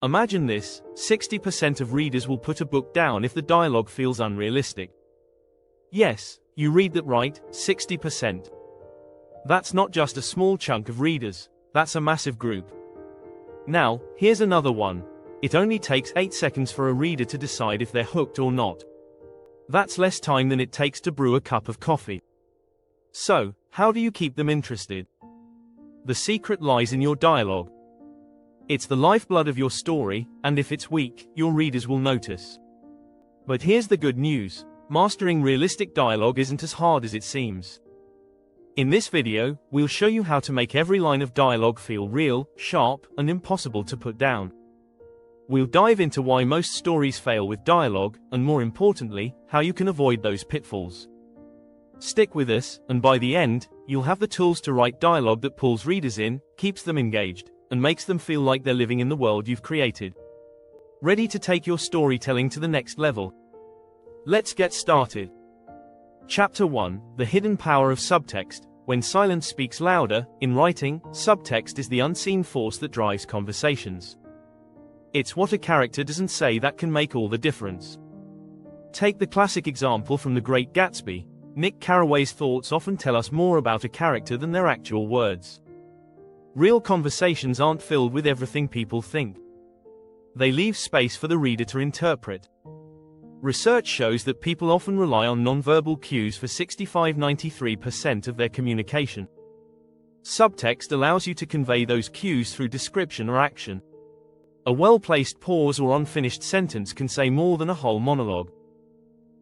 Imagine this: 60% of readers will put a book down if the dialogue feels unrealistic. Yes, you read that right, 60%. That's not just a small chunk of readers, that's a massive group. Now, here's another one. It only takes 8 seconds for a reader to decide if they're hooked or not. That's less time than it takes to brew a cup of coffee. So, how do you keep them interested? The secret lies in your dialogue. It's the lifeblood of your story, and if it's weak, your readers will notice. But here's the good news: mastering realistic dialogue isn't as hard as it seems. In this video, we'll show you how to make every line of dialogue feel real, sharp, and impossible to put down. We'll dive into why most stories fail with dialogue, and more importantly, how you can avoid those pitfalls. Stick with us, and by the end, you'll have the tools to write dialogue that pulls readers in, keeps them engaged, and makes them feel like they're living in the world you've created. Ready to take your storytelling to the next level? Let's get started. Chapter 1: The Hidden Power of Subtext. When silence speaks louder, in writing, subtext is the unseen force that drives conversations. It's what a character doesn't say that can make all the difference. Take the classic example from The Great Gatsby. Nick Carraway's thoughts often tell us more about a character than their actual words. Real conversations aren't filled with everything people think. They leave space for the reader to interpret. Research shows that people often rely on nonverbal cues for 65–93% of their communication. Subtext allows you to convey those cues through description or action. A well-placed pause or unfinished sentence can say more than a whole monologue.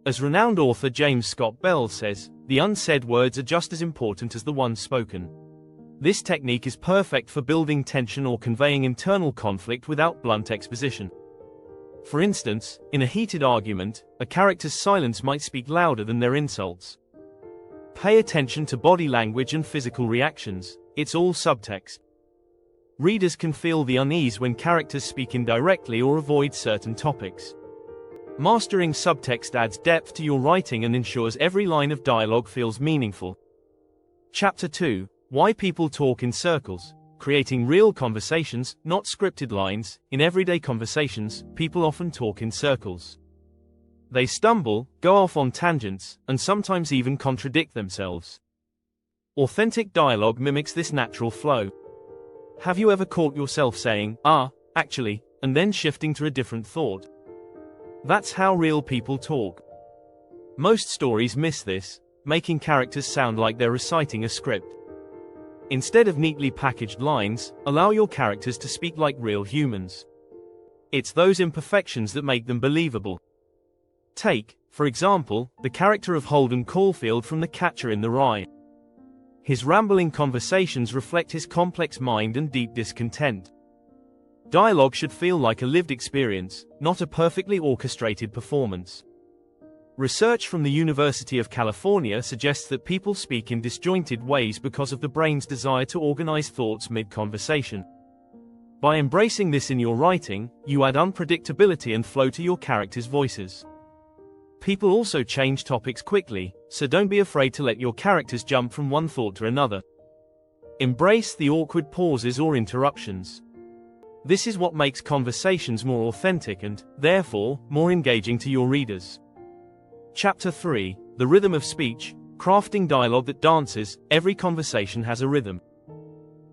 As renowned author James Scott Bell says, the unsaid words are just as important as the ones spoken. This technique is perfect for building tension or conveying internal conflict without blunt exposition. For instance, in a heated argument, a character's silence might speak louder than their insults. Pay attention to body language and physical reactions, it's all subtext. Readers can feel the unease when characters speak indirectly or avoid certain topics. Mastering subtext adds depth to your writing and ensures every line of dialogue feels meaningful. Chapter 2: Why People Talk in Circles. Creating real conversations, not scripted lines. In everyday conversations, people often talk in circles. They stumble, go off on tangents, and sometimes even contradict themselves. Authentic dialogue mimics this natural flow. Have you ever caught yourself saying, actually, and then shifting to a different thought? That's how real people talk. Most stories miss this, making characters sound like they're reciting a script. Instead of neatly packaged lines, allow your characters to speak like real humans. It's those imperfections that make them believable. Take, for example, the character of Holden Caulfield from The Catcher in the Rye. His rambling conversations reflect his complex mind and deep discontent. Dialogue should feel like a lived experience, not a perfectly orchestrated performance. Research from the University of California suggests that people speak in disjointed ways because of the brain's desire to organize thoughts mid-conversation. By embracing this in your writing, you add unpredictability and flow to your characters' voices. People also change topics quickly, so don't be afraid to let your characters jump from one thought to another. Embrace the awkward pauses or interruptions. This is what makes conversations more authentic and, therefore, more engaging to your readers. Chapter 3: The Rhythm of Speech. Crafting dialogue that dances. Every conversation has a rhythm.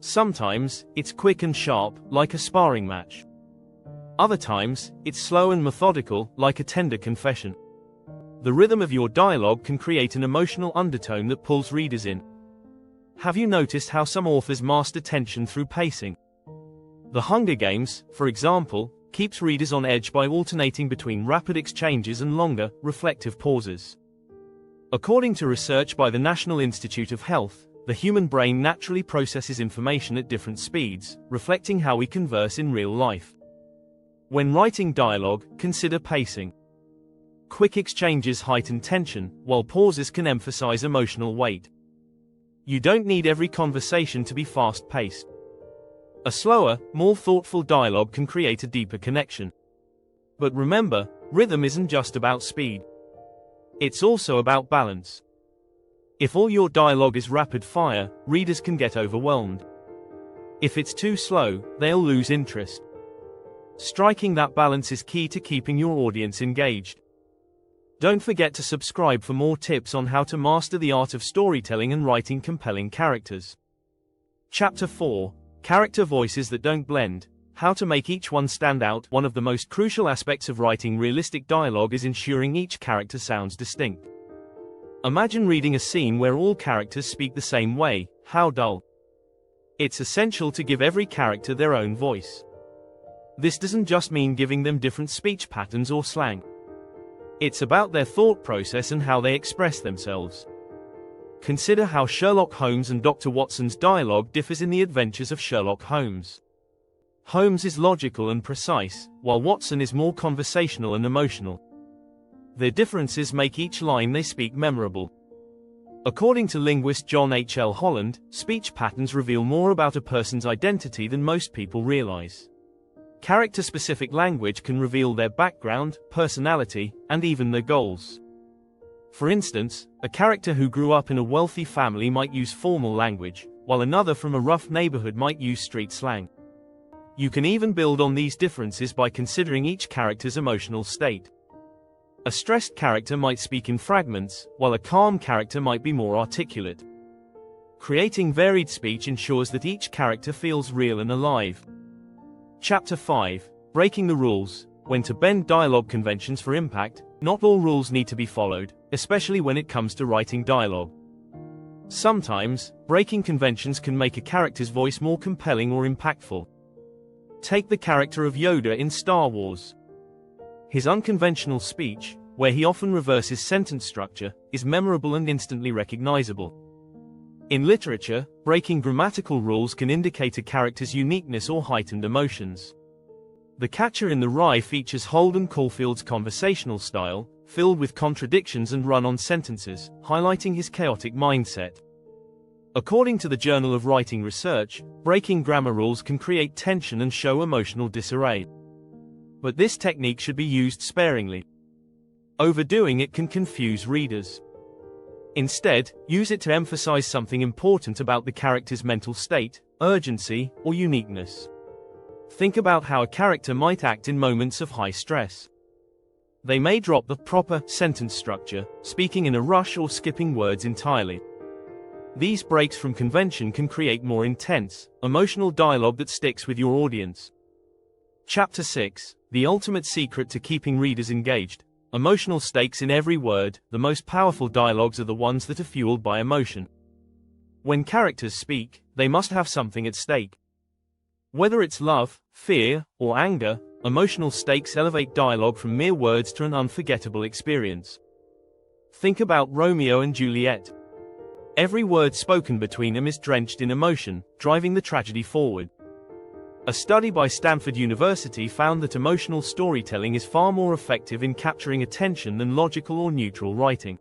Sometimes, it's quick and sharp, like a sparring match. Other times, it's slow and methodical, like a tender confession. The rhythm of your dialogue can create an emotional undertone that pulls readers in. Have you noticed how some authors master tension through pacing? The Hunger Games, for example, keeps readers on edge by alternating between rapid exchanges and longer, reflective pauses. According to research by the National Institute of Health, the human brain naturally processes information at different speeds, reflecting how we converse in real life. When writing dialogue, consider pacing. Quick exchanges heighten tension, while pauses can emphasize emotional weight. You don't need every conversation to be fast-paced. A slower, more thoughtful dialogue can create a deeper connection. But remember, rhythm isn't just about speed. It's also about balance. If all your dialogue is rapid fire, readers can get overwhelmed. If it's too slow, they'll lose interest. Striking that balance is key to keeping your audience engaged. Don't forget to subscribe for more tips on how to master the art of storytelling and writing compelling characters. Chapter 4: Character Voices That Don't Blend. How to make each one stand out. One of the most crucial aspects of writing realistic dialogue is ensuring each character sounds distinct. Imagine reading a scene where all characters speak the same way. How dull. It's essential to give every character their own voice. This doesn't just mean giving them different speech patterns or slang. It's about their thought process and how they express themselves. Consider how Sherlock Holmes and Dr. Watson's dialogue differs in The Adventures of Sherlock Holmes. Holmes is logical and precise, while Watson is more conversational and emotional. Their differences make each line they speak memorable. According to linguist John H. L. Holland, speech patterns reveal more about a person's identity than most people realize. Character-specific language can reveal their background, personality, and even their goals. For instance, a character who grew up in a wealthy family might use formal language, while another from a rough neighborhood might use street slang. You can even build on these differences by considering each character's emotional state. A stressed character might speak in fragments, while a calm character might be more articulate. Creating varied speech ensures that each character feels real and alive. Chapter 5: Breaking the Rules. When to bend dialogue conventions for impact. Not all rules need to be followed, especially when it comes to writing dialogue. Sometimes, breaking conventions can make a character's voice more compelling or impactful. Take the character of Yoda in Star Wars. His unconventional speech, where he often reverses sentence structure, is memorable and instantly recognizable. In literature, breaking grammatical rules can indicate a character's uniqueness or heightened emotions. The Catcher in the Rye features Holden Caulfield's conversational style, filled with contradictions and run-on sentences, highlighting his chaotic mindset. According to the Journal of Writing Research, breaking grammar rules can create tension and show emotional disarray. But this technique should be used sparingly. Overdoing it can confuse readers. Instead, use it to emphasize something important about the character's mental state, urgency, or uniqueness. Think about how a character might act in moments of high stress. They may drop the proper sentence structure, speaking in a rush or skipping words entirely. These breaks from convention can create more intense, emotional dialogue that sticks with your audience. Chapter 6: The Ultimate Secret to Keeping Readers Engaged. Emotional stakes in every word. The most powerful dialogues are the ones that are fueled by emotion. When characters speak, they must have something at stake. Whether it's love, fear, or anger, emotional stakes elevate dialogue from mere words to an unforgettable experience. Think about Romeo and Juliet. Every word spoken between them is drenched in emotion, driving the tragedy forward. A study by Stanford University found that emotional storytelling is far more effective in capturing attention than logical or neutral writing.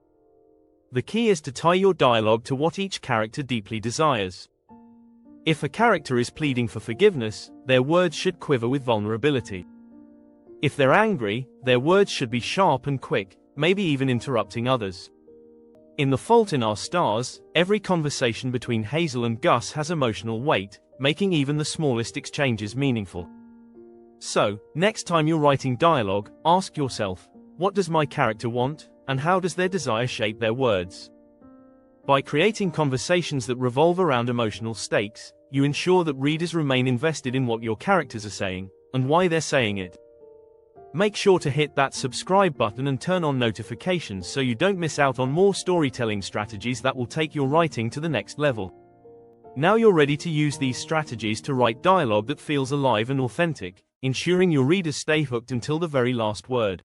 The key is to tie your dialogue to what each character deeply desires. If a character is pleading for forgiveness, their words should quiver with vulnerability. If they're angry, their words should be sharp and quick, maybe even interrupting others. In The Fault in Our Stars, every conversation between Hazel and Gus has emotional weight, making even the smallest exchanges meaningful. So, next time you're writing dialogue, ask yourself, what does my character want, and how does their desire shape their words? By creating conversations that revolve around emotional stakes, you ensure that readers remain invested in what your characters are saying, and why they're saying it. Make sure to hit that subscribe button and turn on notifications so you don't miss out on more storytelling strategies that will take your writing to the next level. Now you're ready to use these strategies to write dialogue that feels alive and authentic, ensuring your readers stay hooked until the very last word.